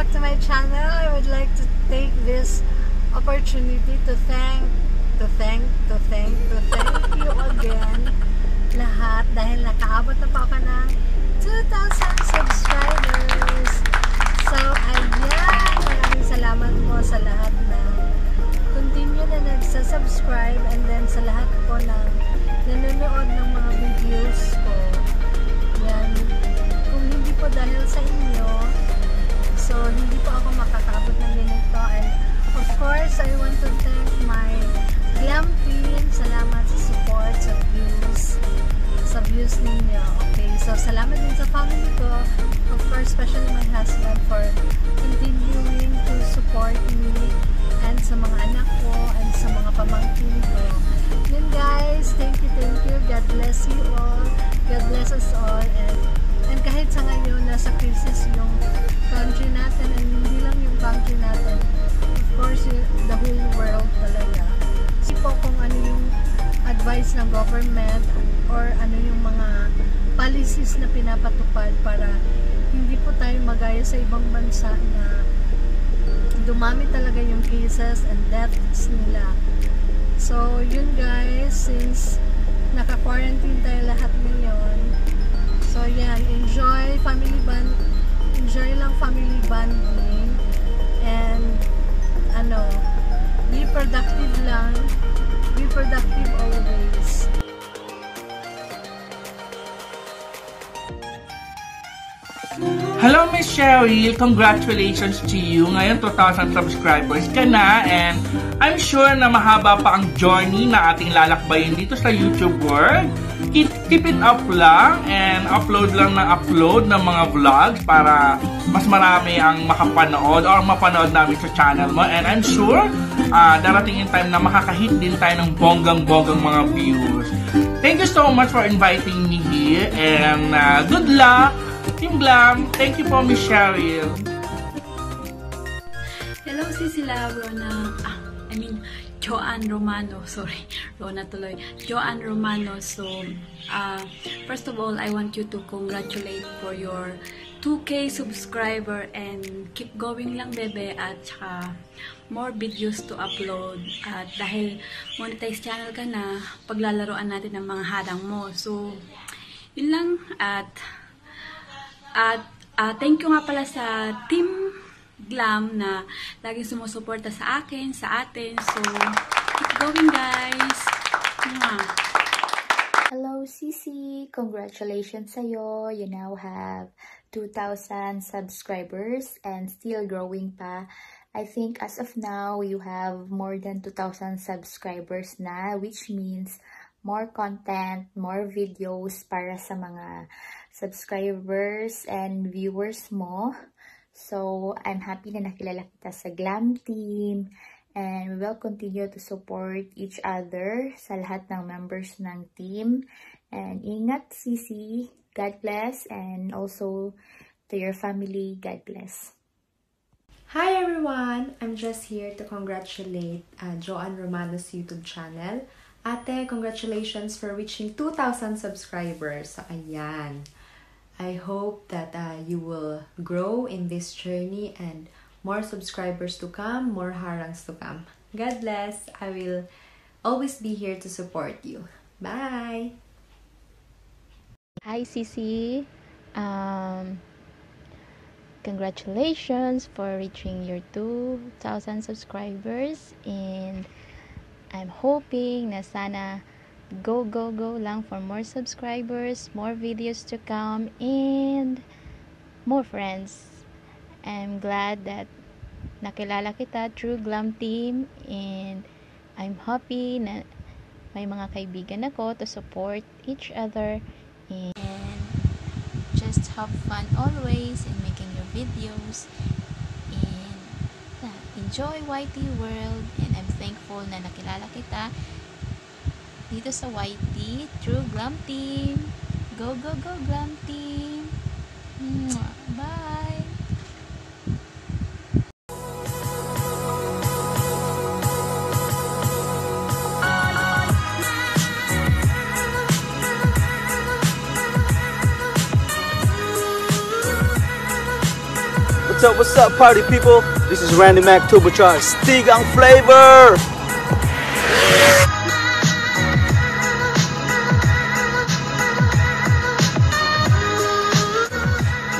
back to my channel. I would like to take this opportunity to thank you again lahat dahil nakaabot na po ako ng 2,000 subscribers. So, ayan, maraming salamat po sa lahat na continue na nagsasubscribe, and then sa lahat po ng nanonood ng mga videos ko. Yan, kung hindi po dahil sa inyo, so hindi po ako makakabot ng ganito. And of course, I want to thank my Glam team. Salamat sa support, sa views ninyo. Okay, so salamat din sa family ko. Of course, especially my husband for continuing to support me, and sa mga anak ko, and sa mga pamangkin ko. Yun guys, thank you. God bless you all. God bless us all. And kahit sa ngayon, nasa crisis yung country natin, and hindi lang yung country natin. Of course, the whole world talaga. Kasi po kung ano yung advice ng government or ano yung mga policies na pinapatupad para hindi po tayo magaya sa ibang bansa na dumami talaga yung cases and deaths nila. So, yun guys, since naka-quarantine tayo lahat ngayon, so yan, enjoy lang family bonding, and be productive lang, be productive always. Hello Miss Cheryl, congratulations to you. Ngayon 2,000 subscribers ka na, and I'm sure na mahaba pa ang journey na ating lalakbayin dito sa YouTube world. Keep it up lang, and upload lang ng upload ng mga vlogs para mas marami ang makapanood or mapanood namin sa channel mo. And I'm sure darating yung time na makakahit din tayo ng bonggang-bonggang mga views. Thank you so much for inviting me here, and good luck Team Glam. Thank you po, Miss Cheryl. Hello, Sisila, Joanne Romano. Sorry, Rona tuloy. Joanne Romano. So, first of all, I want you to congratulate for your 2K subscriber, and keep going lang, bebe, at saka more videos to upload. At dahil monetize channel ka na, paglalaroan natin ng mga hadang mo. So, yun lang. At thank you nga pala sa Team Glam na laging sumusuporta sa akin, sa atin. So, keep going guys! Hello Sisi! Congratulations sa'yo! You now have 2,000 subscribers and still growing pa. I think as of now, you have more than 2,000 subscribers na, which means more content, more videos para sa mga subscribers and viewers mo. So, I'm happy na nakilala kita sa Glam team, and we will continue to support each other sa lahat ng members ng team. And ingat, Sisi. God bless, and also to your family, God bless. Hi everyone! I'm just here to congratulate Joanne Romano's YouTube channel. Ate, congratulations for reaching 2,000 subscribers. So, ayan. I hope that you will grow in this journey and more subscribers to come, more harangs to come. God bless. I will always be here to support you. Bye! Hi, Sisi. Congratulations for reaching your 2,000 subscribers, and I'm hoping na sana go lang for more subscribers, more videos to come, and more friends. I'm glad that nakilala kita through Glam team, and I'm happy na may mga kaibigan ako to support each other, and just have fun always in making your videos, and enjoy YT world. And I'm thankful na nakilala kita dito sa YT through Glam team. Go Glam team. Bye. What's up, party people? This is Randy Mac Turbocharged. Stig ang flavor!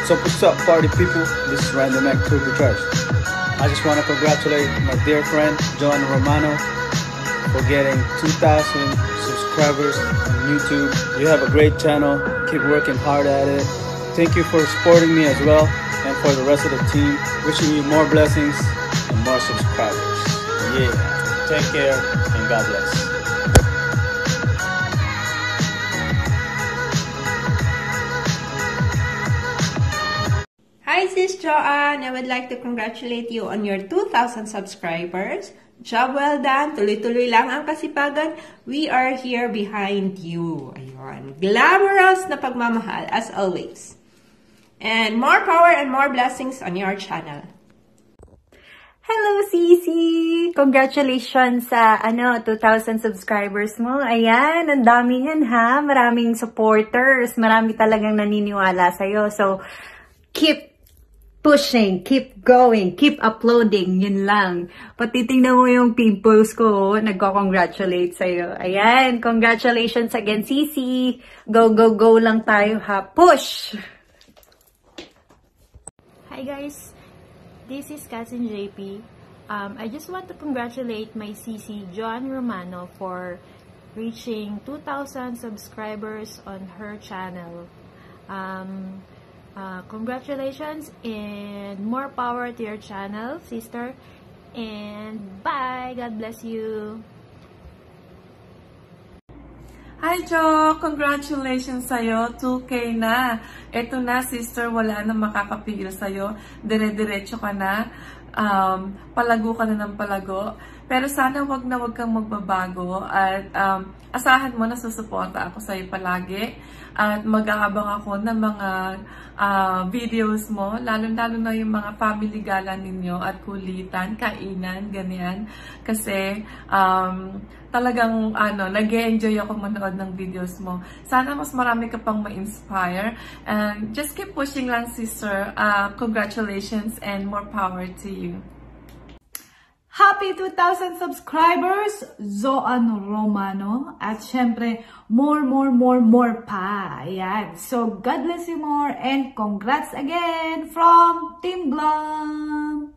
What's up, party people? This is Randy Mac Turbocharged. I just want to congratulate my dear friend, Joan Romano, for getting 2,000 subscribers on YouTube. You have a great channel. Keep working hard at it. Thank you for supporting me as well, and for the rest of the team. Wishing you more blessings and more subscribers. Yeah. Take care and God bless. Hi, Sis Joanne! I would like to congratulate you on your 2,000 subscribers. Job well done. Tuloy-tuloy lang ang kasipagan. We are here behind you. Ayun. Glamorous na pagmamahal as always. And more power and more blessings on your channel. Hello, Sisi! Congratulations sa 2,000 subscribers mo. Ayan, ang dami yan ha. Maraming supporters. Marami talagang naniniwala sa'yo. So, keep pushing, keep going, keep uploading, yun lang. Pati tingnan mo yung pimples ko, nagko-congratulate sa'yo. Ayan, congratulations again, Sisi. Go, go, go lang tayo ha. Push! Hi guys, this is Cousin JP. I just want to congratulate my CC Joan Romano for reaching 2,000 subscribers on her channel. Congratulations and more power to your channel, sister. And bye! God bless you! Hi, Jo! Congratulations sa'yo. 2K na. Eto na, sister. Wala na makakapigil sa'yo. Dire-diretso ka na. Palago ka na ng palago. Pero sana wag kang magbabago. At asahan mo na susuporta ako sa'yo palagi. At mag-aabang ako ng mga videos mo, lalo-lalo na yung mga family gala ninyo at kulitan, kainan, ganyan. Kasi talagang nag-e-enjoy ako manood ng videos mo. Sana mas marami ka pang ma-inspire. And just keep pushing lang, sister. Congratulations and more power to you. Happy 2,000 subscribers, Joan Romano. At syempre, more pa. Ayan. So, God bless you more and congrats again from Team Blum.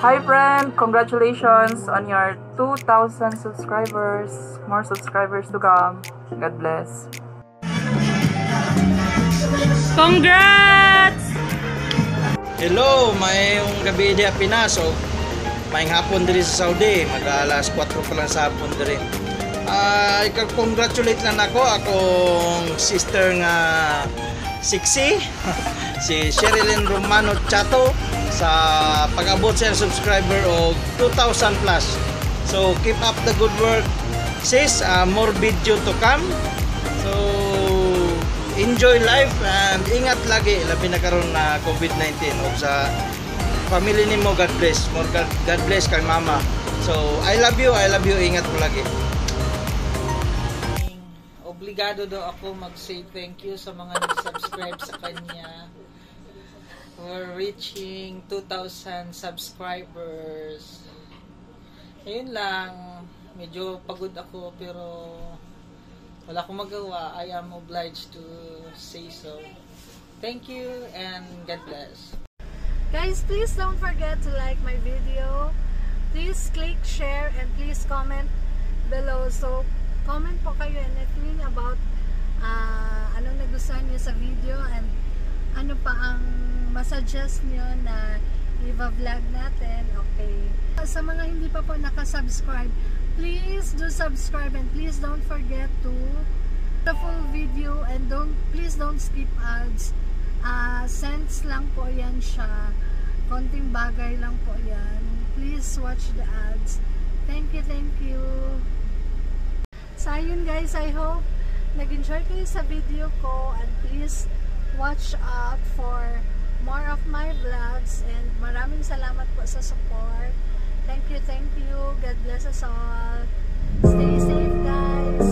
Hi friend! Congratulations on your 2,000 subscribers. More subscribers to come. God bless. Congrats! Hello, mayong gabi di Pinas. So, mayong hapon diri sa Saudi. Mag-alas 4 pa lang sa hapon diri. Congratulate lang ako. Akong sister nga sexy. Si Sherilyn Romano Chato sa pag-abot sa subscriber o 2,000 plus. So, keep up the good work. Sis, more video to come. So, enjoy life and ingat lagi labi na karon na COVID-19 o sa family nimo. God bless. More God bless kay mama. So I love you, ingat mo lagi. Obligado daw ako mag-say thank you sa mga nag-subscribe sa kanya. We're reaching 2,000 subscribers. Ayun lang, medyo pagod ako pero wala akong magawa. I am obliged to say so. Thank you and God bless. Guys, please don't forget to like my video. Please click share and please comment below. So, comment po kayo anything about anong nagustuhan niyo sa video and ano pa ang masuggest niyo na i-vlog natin. Okay. Sa mga hindi pa po nakasubscribe, please do subscribe and please don't forget to the full video and please don't skip ads. Cents lang po yan siya. Konting bagay lang po yan. Please watch the ads. Thank you. So ayun guys, I hope nag-enjoy kayo sa video ko and please watch out for more of my vlogs and maraming salamat po sa support. Thank you. God bless us all. Stay safe, guys.